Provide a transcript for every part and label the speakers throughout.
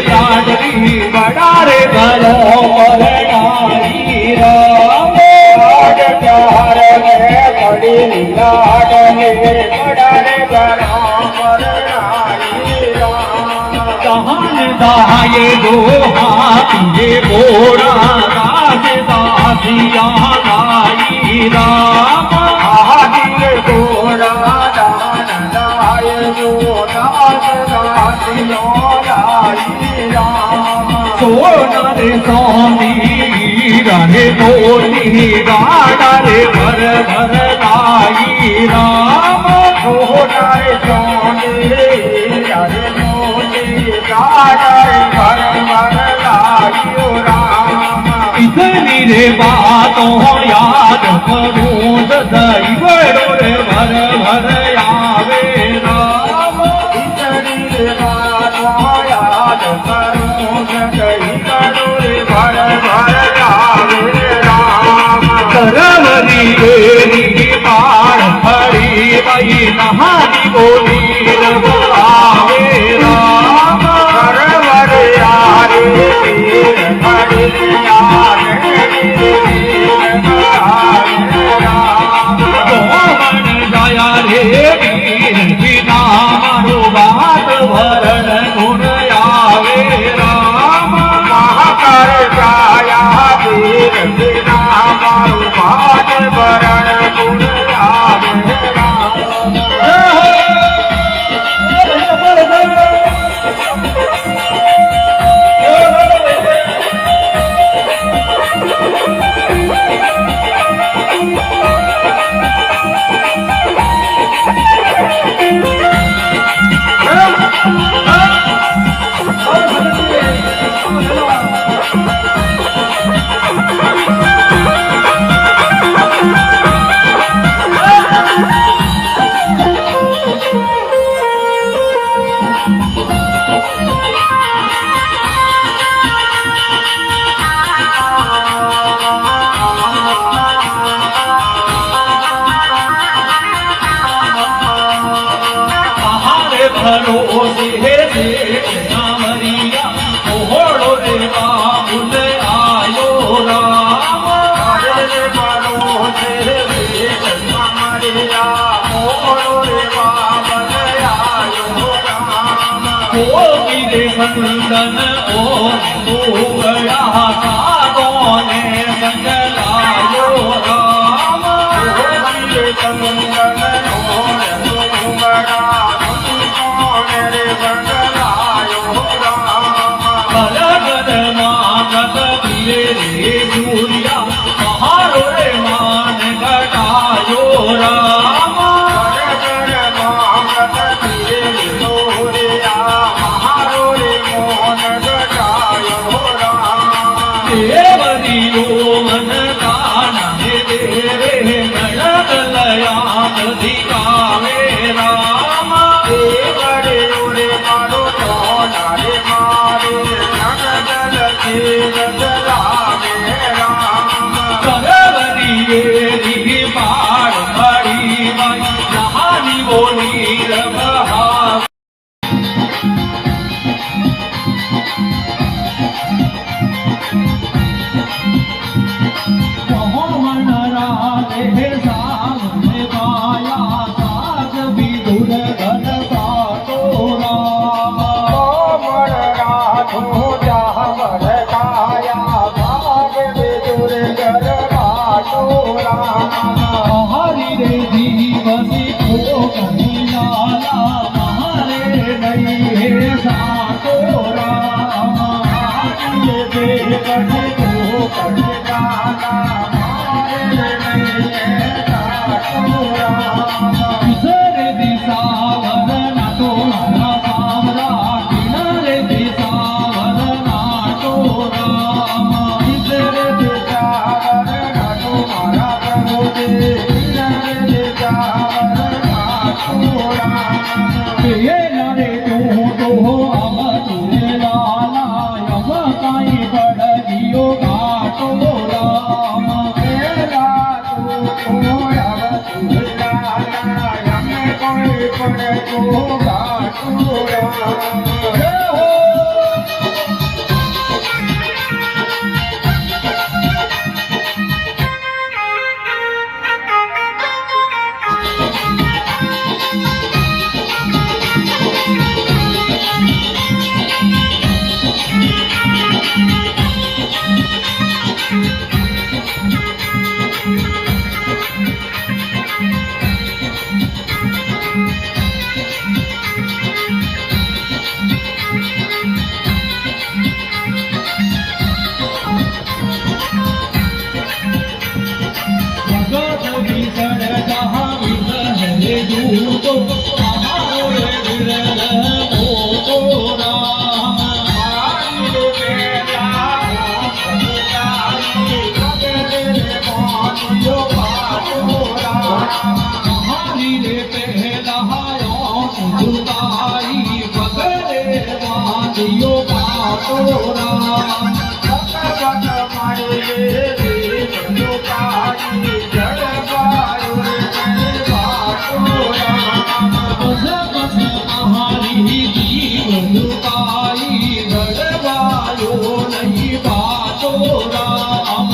Speaker 1: लाडली बड़ा रे भलो परनारी राम लाड प्यार में पड़ी लाडली बड़ा रे भलो परनारी राम कहान दाये दो हाथ ये बोरा राज दासिया लाई राम हाथी बोरा दान दाये दो दास दासिया सोना रे स्वामी रे मोती गाड़ा रे भर भर लाई राम सोना रे स्वामी रे मोती गाड़ा रे भर भर लाई राम इतनी रे बातों याद करूं सदाई बड़ो रे भर भर आवे राम इतनी रे बातों याद करूं सरवरी पार फरी वही नहानी बोली आवे राम सरवर यारे पीर फरी दया रे वीर बिना मारो बात भरण गुण आवे राम महाकर गाया वीर बिना मारो बात भरण गुण आवे संदन ओ बड़ा सागों ने संग लायो राम संदन ओ बड़ा सागों ने संग लायो राम भरत मागत वीरे सूर्या महारो रे सामने पाया साज विदुर घन सातो राम
Speaker 2: कोमल राधो जावर काया भाग विदुर घर रातो राम
Speaker 1: हरि रे जीवसी को कहीं लाला मारे नहीं है सातो राम
Speaker 2: ये देव को कर जाना मारे नहीं है सातो राम
Speaker 1: किसरे दिशावर नाटो मारा साम्राट किनारे दिशावर नाटो राम
Speaker 2: किसरे दिशावर नाटो मारा प्रभु दे किसरे दिशावर नाटो राम
Speaker 1: ये नरे तो अब तुरे लाला यम काई बड़ दियो घाटो राम
Speaker 2: मेरा तो अब तुझाना यम कोई पड़े को घाटो राम
Speaker 1: जय हो जगत विसर जहाँ विसरे दूतो हमारो विरल मोतो राम
Speaker 2: आयु बेला मोसजाई कबरे मोनियो बातो राम
Speaker 1: हमारी रे पहला जुदाई बगरे वादियो बातो राम
Speaker 2: भगवत मारे बंदुकाई जड़ वायु रे बातो राम
Speaker 1: बस बस हमारी जीव लुकाई गड़वायो नहीं बातो राम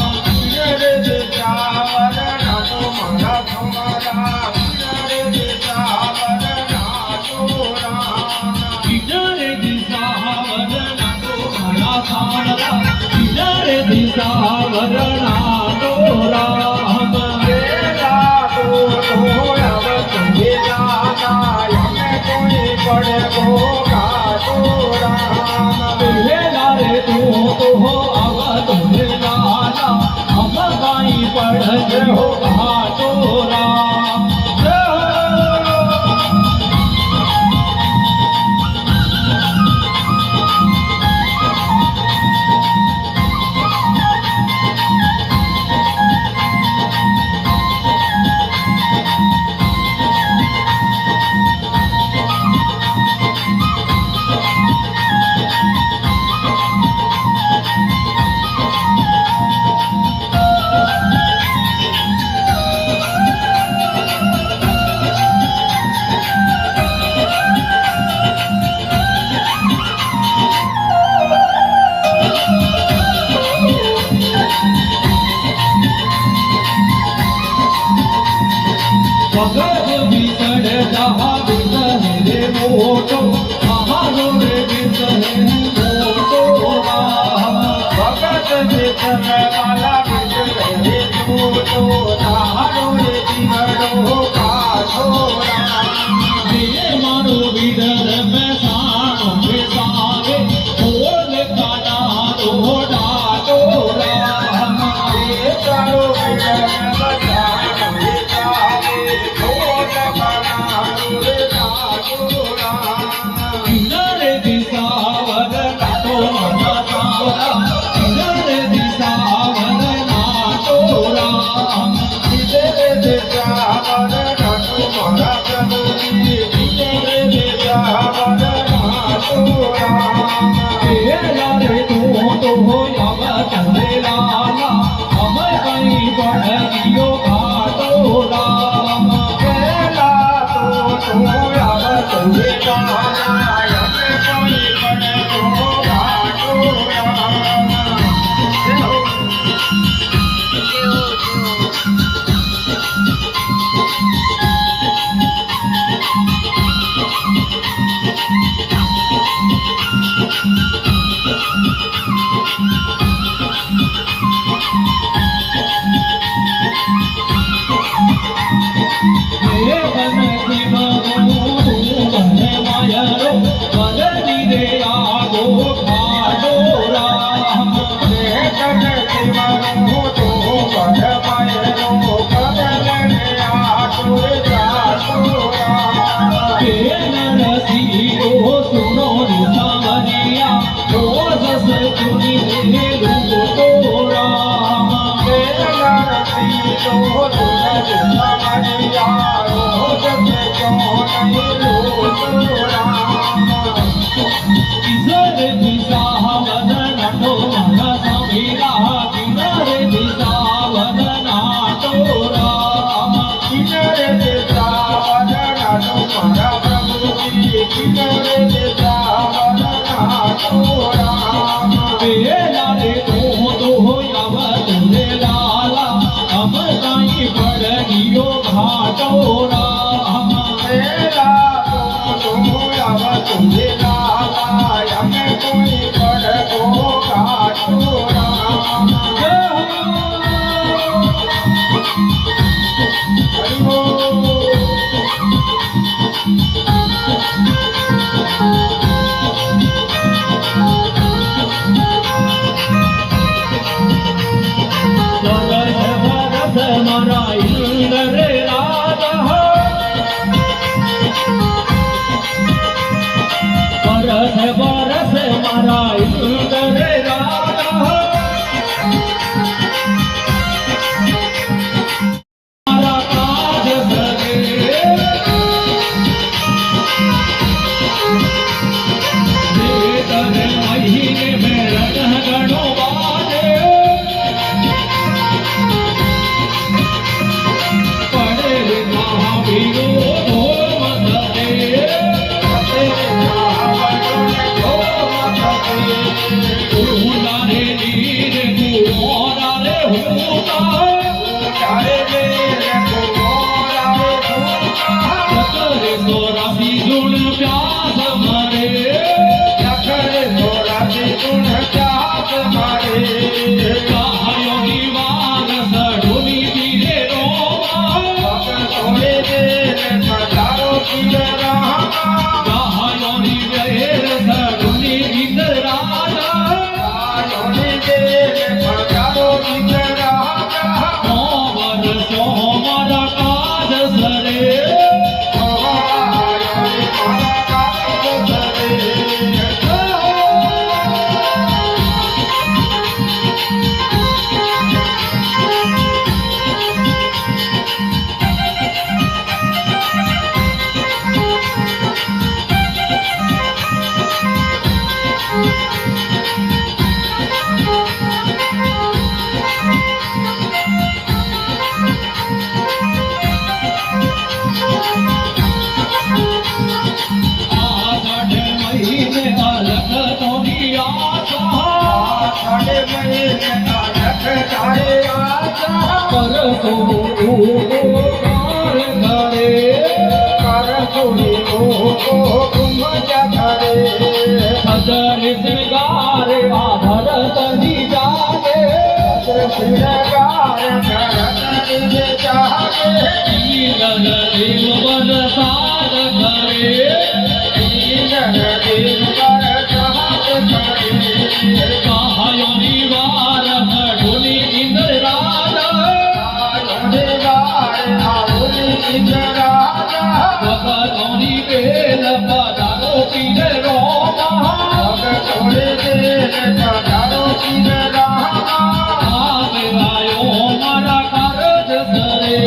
Speaker 2: रे जावर नाटो मारा तुम्हारा रे जावर नाटो राम
Speaker 1: किनारे दिशावर नाटो मारा सामरा किनारे दिशावर नाटो राम
Speaker 2: मेरा तो अब तुझे जाना यम कोई पड़े को घाटो राम
Speaker 1: वेला रे तो हो अब तुझे लाला हम गाई पढ़ हो घाटो राम जय हो। भगत विसर जहाँ विसरे मोटो हमारो रे विसरे मोटो राम
Speaker 2: भगत जितन वाला विजय तो तारो रे जीवनो घाटो राम
Speaker 1: ये मारो विदर में सानो में सावे बोल काना तो डाटो राम
Speaker 2: ये चारो विजय बचा रे जावे भोग बना रे घाटो राम
Speaker 1: किनारे दिशावर नाटो मारा सामरा किनारे दिशावर नाटो राम
Speaker 2: किसरे जावर नाटो मारा प्रभु जी किसरे जावर नाटो राम
Speaker 1: वेला रे तो हो अब चले लाला हम कहीं बढ़ दियो घाटो राम
Speaker 2: केला तो अब तुझे जाना यम कोई पड़े को घाटो राम
Speaker 1: કિનારે દિશાવન નાટો મારા સમીરા કિનારે દિશાવન નાટો રામ વેલા રે તો આવત રે લાલા અમ કાઈ પડ્યો ઘાટો રામ મારા ઇન્દ્ર રાજા બરસ બરસ મારા ઇન્દ્ર રાજા મારા કાજ સરે તને મહિને મેળન ગણો બાજે પડે મહાવીરો ઉનારે નીર કુવારે હોતા સતરે સોરાસી ગુણ પ્યાસ મરે કાયો નિવાન સડોની પીરે રોમા કાયો નિવેર સડોની ગીત રાજા સોમર સોમર કાજ સરે હજારે શ્રૃંગાર આધર તની જાગે ઈંદન દેવ વન સાદ કરે કાયો નિવાર હડોની ઇન્દ્ર રાજા ભગતોની બેલ પધારો પીર રોમા આવે આયો મારા કારજ સરે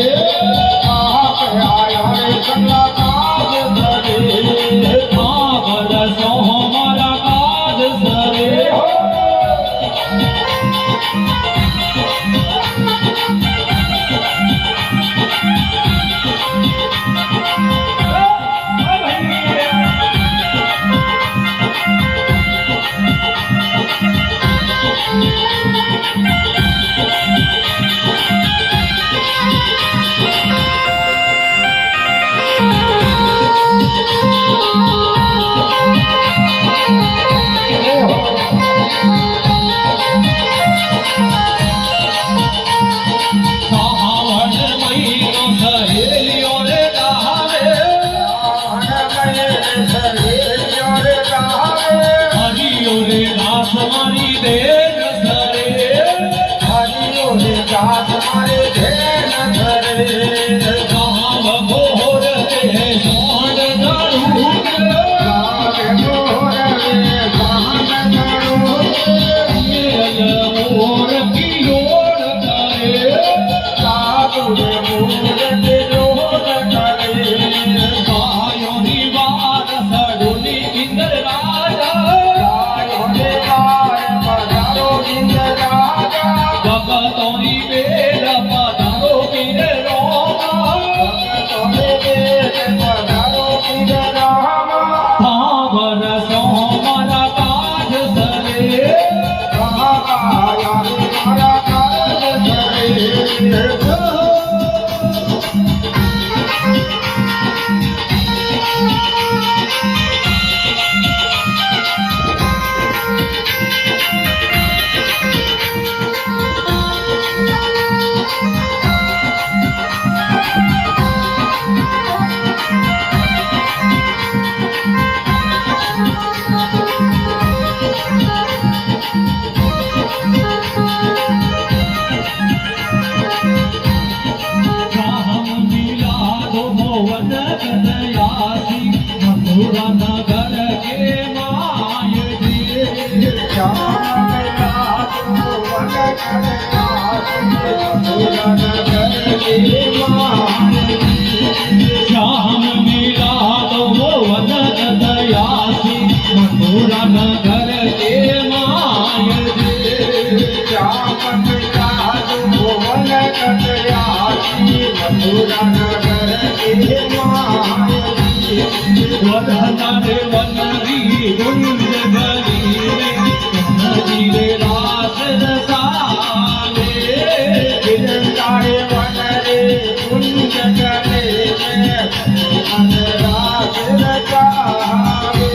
Speaker 1: બરસો મારા કાજ સરે नगर के माय जी
Speaker 2: श्याम लातो वन कल्यासी मथुरा नगर के माय
Speaker 1: श्याम मिला दो वन दयासी मथुरा नगर के माय जी
Speaker 2: श्याम लातो वन कल्यासी मथुरा नगर के माय
Speaker 1: वरना रे वनरी गुंज गली रे नदी रे रास रसाले
Speaker 2: गिरधारे वन रे कुंज गले में रास रचावे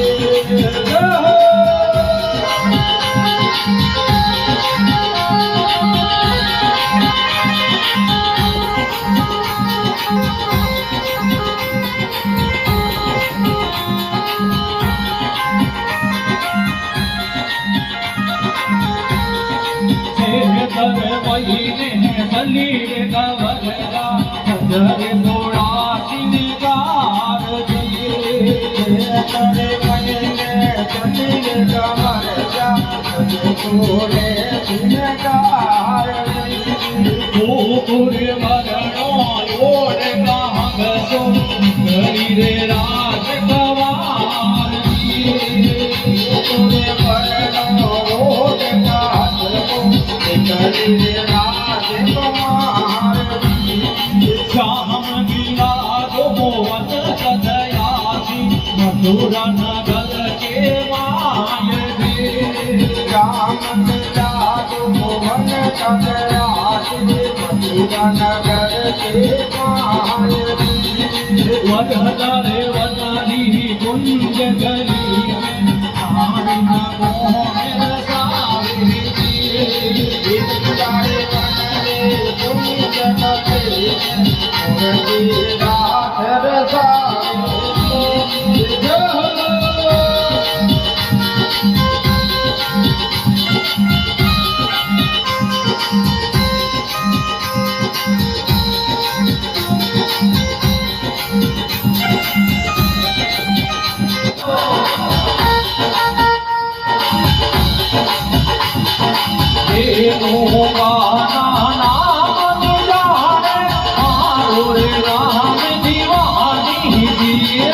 Speaker 1: कर महीने बली रे गवरगा हजरे थोड़ा सिंगार दिए
Speaker 2: करे महीने चले कमर जा तोड़े सिंगार
Speaker 1: गोपुर मरणो योड़ गांग सो गली रे राज गवार दिए
Speaker 2: तोड़े मरणो योड़ गांग सो गली रे राज गवार
Speaker 1: श्याम गिला दो वन दयासी मथुरा नगर के माय दे
Speaker 2: राम लातो वन कल्यासी मथुरा नगर के माय
Speaker 1: वरदारे वनारी कुंज गली में आनंद मोह रसावे दिए
Speaker 2: गिरधारे वन रे कुंज गले में रास रचावे
Speaker 1: देवों का नाम जाने मारो रे राम दीवानी दिए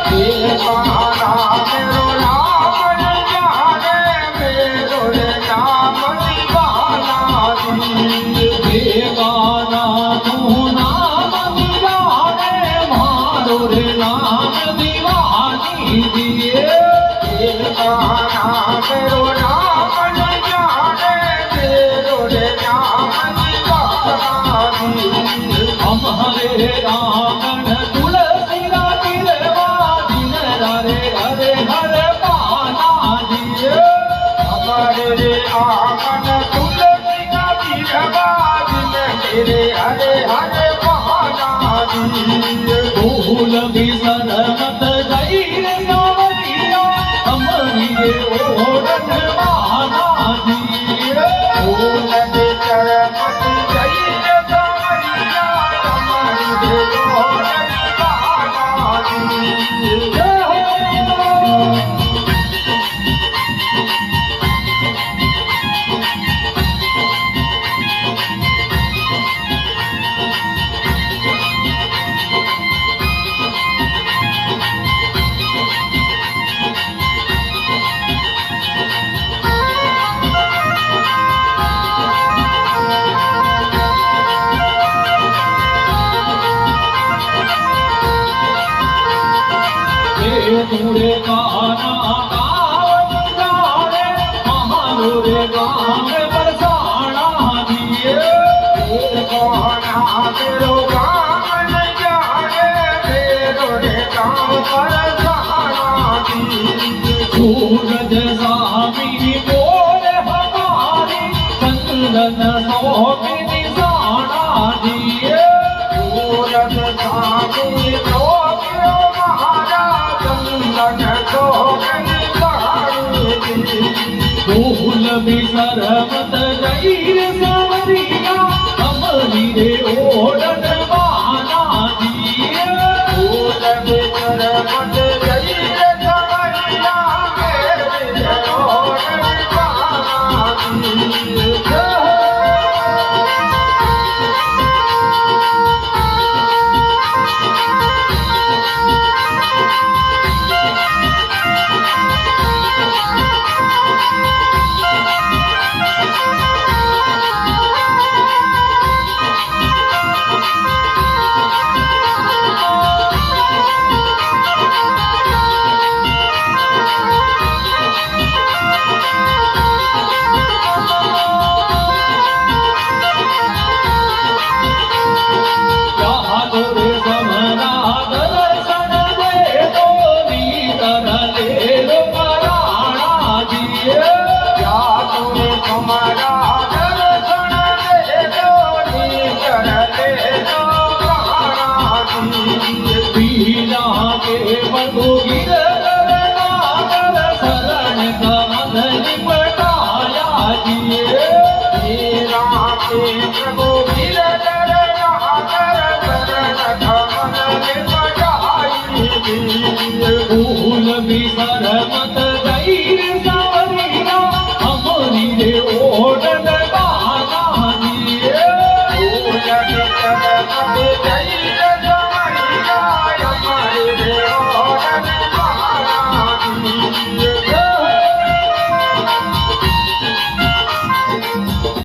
Speaker 2: देवाना मेरो नाम जाने मेरो रे नाम दीवाना
Speaker 1: देवाना तू नाम जाने मारो रे राम दीवानी दिए
Speaker 2: देवाना मेरो नाम जाने मेरो रे नाम दीवाना
Speaker 1: हमारे रावण तुलसी रातिरवा दिन रे हरे हरे पाना दिए
Speaker 2: हमारे रे आंगन तुलसी का बीरबाज में मेरे हरे हरे बहाना दिए
Speaker 1: भूल बिसर मत गई नवरिया हमारी ओढ़न बहाना दिए
Speaker 2: फूल बिसर मत गई सावरिया हमारी बेलोड़न बहाना दिए
Speaker 1: तुरे गाना गावन जाने महारो रे गान बरसाना दिए
Speaker 2: गाना मेरो गावन जाने मेरो रे गाँव पर सहारा दिए
Speaker 1: सूरज सामी बोले हमारी चंदन सोमिनी साना दिए
Speaker 2: सूरज सामी लोगियो महाराज चंदन सोगनी पहाड़ी
Speaker 1: भूल बिसर मत गई सावरिया हमारी रे ओढ़न बहाना दिए
Speaker 2: फूल बिसर मत गई જય